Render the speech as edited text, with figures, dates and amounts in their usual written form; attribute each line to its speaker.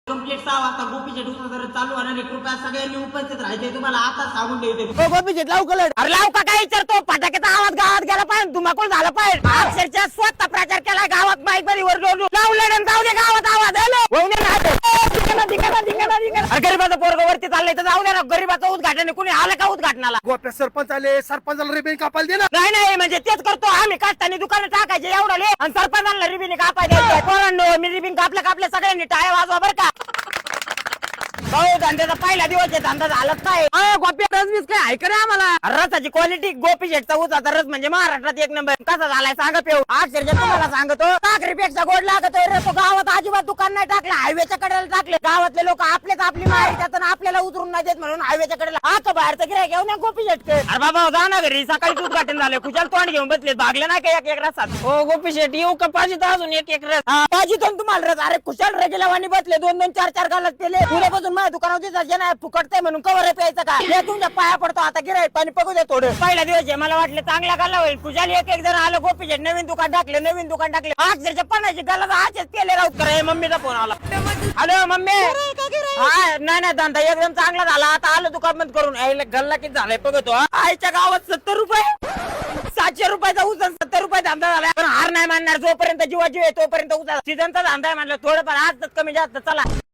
Speaker 1: complete 6 वाजता गोपीचे जर चालू होणार कृपया सगळ्यांनी उपस्थित राहायचे तुम्हाला आता सांगून देते
Speaker 2: गोपीचे लाव कलर अरे लाव का काय विचारतो फटाक्याचा आवाज गावात गेला पाहिजे धुमाकूळ झाला पाहिजे अक्षरशः स्वतः प्रचार केला गावात माईक मध्ये वर लावलं जाऊ दे गावात आवाज गरीबाचं पोरग वरती चाललंय तर जाऊ दे ना गरीबाचं उद्घाटन कोणी आलं का उद्घाटनाला
Speaker 3: गोप्या सरपंच आले सरपंचाला रिबीन कापायला दे ना
Speaker 2: नाही म्हणजे तेच करतो आम्ही काढताना दुकान टाकायचे एवढं आणि सरपंचाला रिबीन कापाय द्यायचे पोरांनो मी रिबीन कापल्या सगळ्यांनी टाळ्या वाजवा बरं का धंद्याचा पहिला दिवस आहे धंदा झालाच काय गोप्या रस काय आहे का रे आम्हाला रसाची क्वालिटी गोपी शेटचा उचाचा रस म्हणजे महाराष्ट्रात एक नंबर कसा झालाय सांगा पेऊ अक्षरशः तुम्हाला सांगतो साखरेपेक्षा गोड लागतोय रे तो गावात अजिबात दुकान नाही टाकलं हायवेच्या कडेला टाकले गावातले लोक आपलेच आपली माहिती त्यातून आपल्याला उतरून नाही देत म्हणून हायवेच्या कडेला आता बाहेरचं गिऱ्हाईक घेऊन गोपी शेट अरे बाबा जा ना घरी सकाळी उद्घाटन झालं खुशाल तोंड घेऊन बसले भागले नाही का एक रसात हो गोपी शेट येऊ का पाहिजे अजून एक रस पाहिजे तुम्हाला रस अरे खुशाल रेगेलावानी बसले 2 4 गालात पेले पुढेपासून माझ्या दुकानावर जायचे नाही फुकटते म्हणून कवर प्यायचं का हे तुमच्या पाया पडतो आता गिऱ्हाईक पाणी बघू दे थोडं पहिला दिवस आहे मला वाटलं चांगला गाला होईल खुशाल एक जण आलं गोपी शेट नवीन दुकान टाकले अक्षरच्या पणाची गाला आजच केले राहत करा मम्मीचा फोन आला हॅलो मम्मी हा नाही धंदा एकदम चांगला झाला आता आलं दुकान बंद करून गल्ला किती झालाय बघतो आईच्या गावात 70 रुपये 700 रुपयाचा उचल 70 रुपये धंदा झाला पण हार नाही मानणार जोपर्यंत जीवाजीव आहे तोपर्यंत उचल सीझनचा धंदा आहे म्हणलं थोडंफार आज कमी जास्त चला